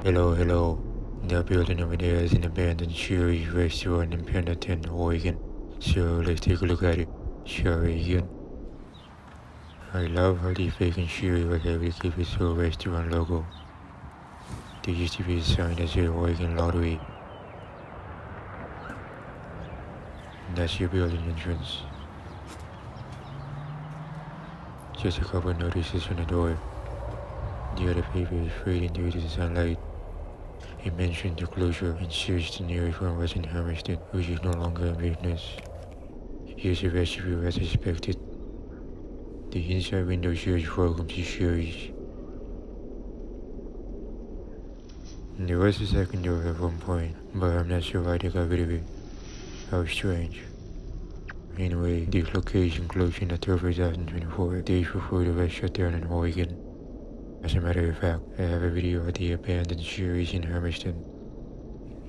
Hello. They're building over there is an abandoned Shari restaurant in Pendleton, Oregon. So let's take a look at it. Shari again. I love how they vacant Shari was able to keep its whole restaurant logo. There used to be a sign that said Oregon Lottery. And that's your building entrance. Just a couple notices on the door. The other paper is fading due to the sunlight. It mentioned the closure and searched the nearest one was in Hermiston, which is no longer in business. Here's the vestibule as expected. The inside window shows welcome to Shari's. There was a second door at one point, but I'm not sure why they got rid of it. How strange. Anyway, this location closed in October 2024, days before the rest shut down in Oregon. As a matter of fact, I have a video of the abandoned Shari's in Hermiston.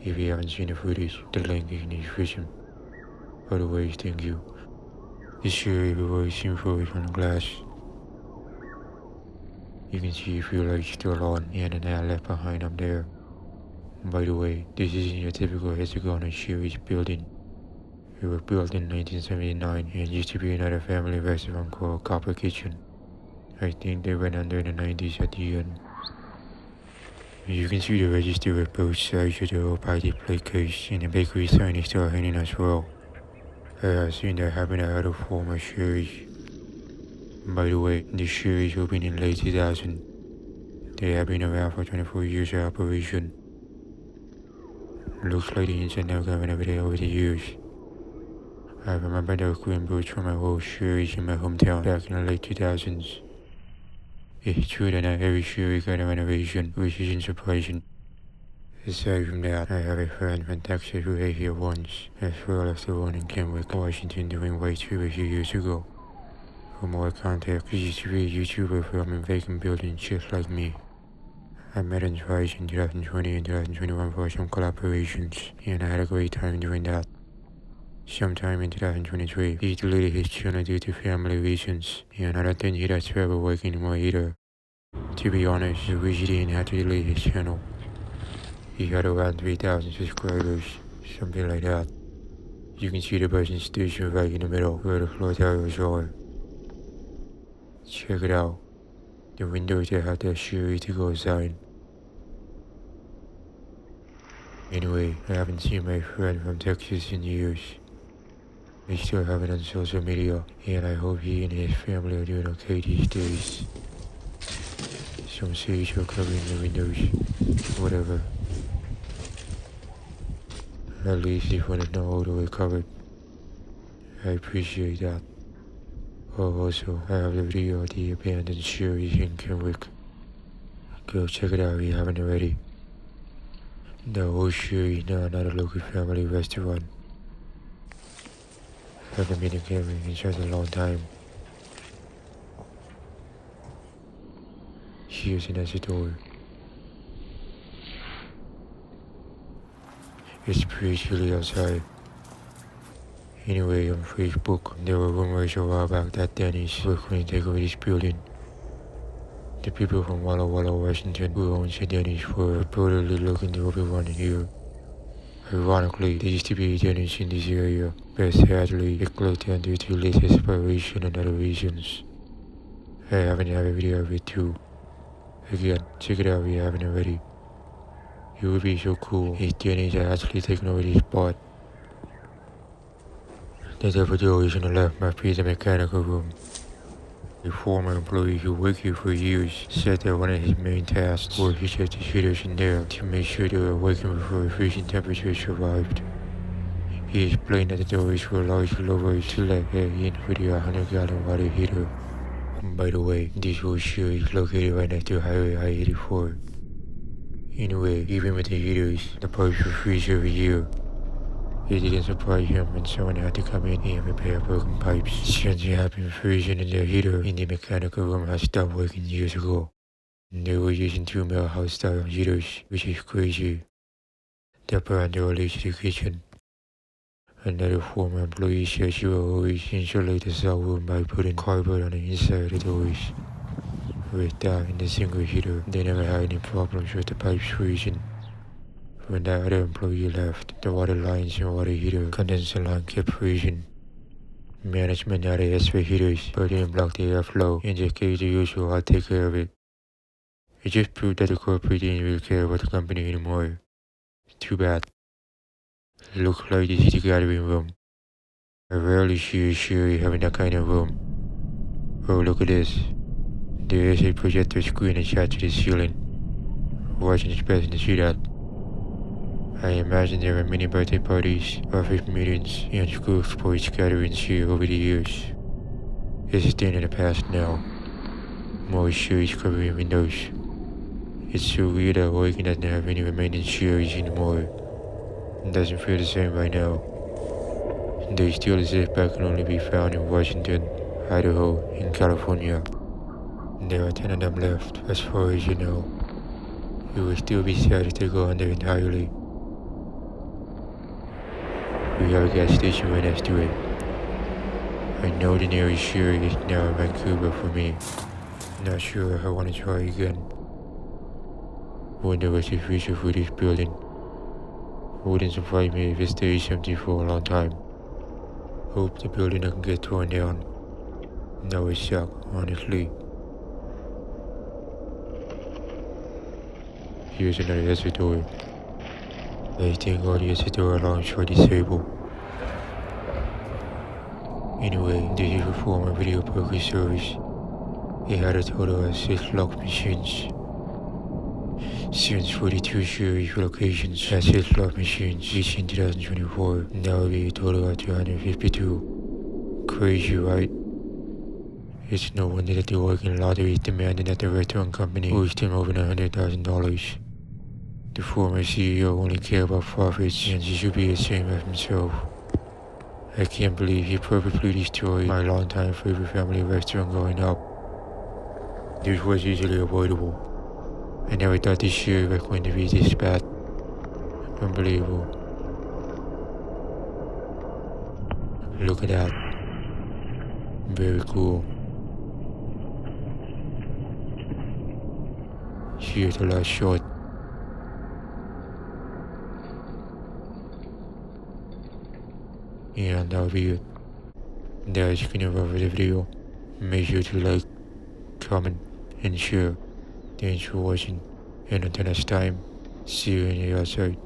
If you haven't seen the footage, the link is in the description. Otherwise, thank you. The Shari we've always seen photos on the glass. You can see a few lights still on and an ad left behind up there. By the way, this isn't your typical hexagonal Shari's building. It was built in 1979 and used to be another family restaurant called Kopper Kitchen. I think they went under in the 90s at the end. You can see the register with both sides of the opaque plate case and the bakery sign is still hanging as well. I have seen that happen at other former Shari's. By the way, the Shari's opened in late 2000. They have been around for 24 years of operation. Looks like the inside now got renovated over the years. I remember those green boots from my old Shari's in my hometown back in the late 2000s. It's true that not every Shari got a renovation, which isn't surprising. Aside from that, I have a friend from Texas who ate here once, as well as the one in Kennewick, Washington during White Trip a few years ago. For more context, he used to be a YouTuber filming vacant buildings just like me. I met him twice in 2020 and 2021 for some collaborations, and I had a great time doing that. Sometime in 2023, he deleted his channel due to family reasons, and I don't think he does travel work anymore either. To be honest, I wish he didn't have to delete his channel. He had around 3,000 subscribers, something like that. You can see the bus station right in the middle where the floor tiles are. Check it out. The windows that have that Shari to go sign. Anyway, I haven't seen my friend from Texas in years. I still have it on social media, and I hope he and his family are doing okay these days. Some sage are covering the windows, whatever. At least this one is not all the way covered. I appreciate that. Oh, also, I have the video of the abandoned Shari's in Kennewick. Go check it out if you haven't already. The old Shari is now another local family restaurant. I haven't been to Kennewick in such a long time. Here's another door. It's pretty chilly outside. Anyway, on Facebook, there were rumors a while back that Denny's were going to take over this building. The people from Walla Walla, Washington, who owns the Denny's, were reportedly looking to open one here. Ironically, there used to be a Denny's in this area, but sadly, it closed down due to late expiration and other reasons. I haven't had a video of it too. Again, check it out if you haven't already. It would be so cool if Denny's had actually taken over this spot. The double door is on the left must be the mechanical room. A former employee who worked here for years said that one of his main tasks was to set the heaters in there to make sure they were working before freezing temperatures arrived. He explained that the doors were largely lowered to let air in for the 100-gallon water heater. By the way, this old Shari is located right next to Highway I-84. Anyway, even with the heaters, the pipes would freeze every year. It didn't surprise him when someone had to come in and repair broken pipes, since it had been freezing in the heater in the mechanical room had stopped working years ago. They were using 2 mil house-style heaters, which is crazy. The brand door leads to the kitchen. Another former employee said she will always insulate the cell room by putting cardboard on the inside of the doors. With that in the single heater, they never had any problems with the pipes freezing. When the other employee left, the water lines and water heater condenser line kept freezing. Management added extra heaters, but didn't block the airflow and just gave the usual "I'll take care of it." It just proved that the corporate didn't really care about the company anymore. Too bad. Look like this is the gathering room. I rarely see Shari having that kind of room. Oh, look at this. There is a projector screen attached to the ceiling. Wasn't expecting to see that. I imagine there were many birthday parties, office meetings, and school sports gatherings here over the years. It's a thing in the past now. More Sharis covering windows. It's so weird that Oregon doesn't have any remaining Sharis anymore. It doesn't feel the same right now. They still exist but can only be found in Washington, Idaho, and California. There are 10 of them left, as far as you know. It would still be sad if they go under entirely. We have a gas station right next to it. I know the nearest Shari is now in Vancouver for me. Not sure if I want to try again. Wonder what's the future for this building. Wouldn't surprise me if it stays empty for a long time. Hope the building doesn't get torn down. That would suck, honestly. Here's another exit door. I think all the exit door alarms are disabled. Anyway, this is a former video poker service. It had a total of 6 lock machines. Since 42 Shari locations had 6 slot machines each in 2024, that would be a total of 252. Crazy, right? It's no wonder that the Oregon Lottery is demanding that the restaurant company owes them over $100,000. The former CEO only cared about profits, and he should be ashamed of himself. I can't believe he purposely destroyed my longtime favorite family restaurant growing up. This was easily avoidable. I never thought this year was going to be this bad. Unbelievable. Look at that. Very cool. Here's the last shot. And that'll be it. That's gonna wrap the video. Make sure to like, comment, and share. Thanks for watching, and until next time, see you on the outside.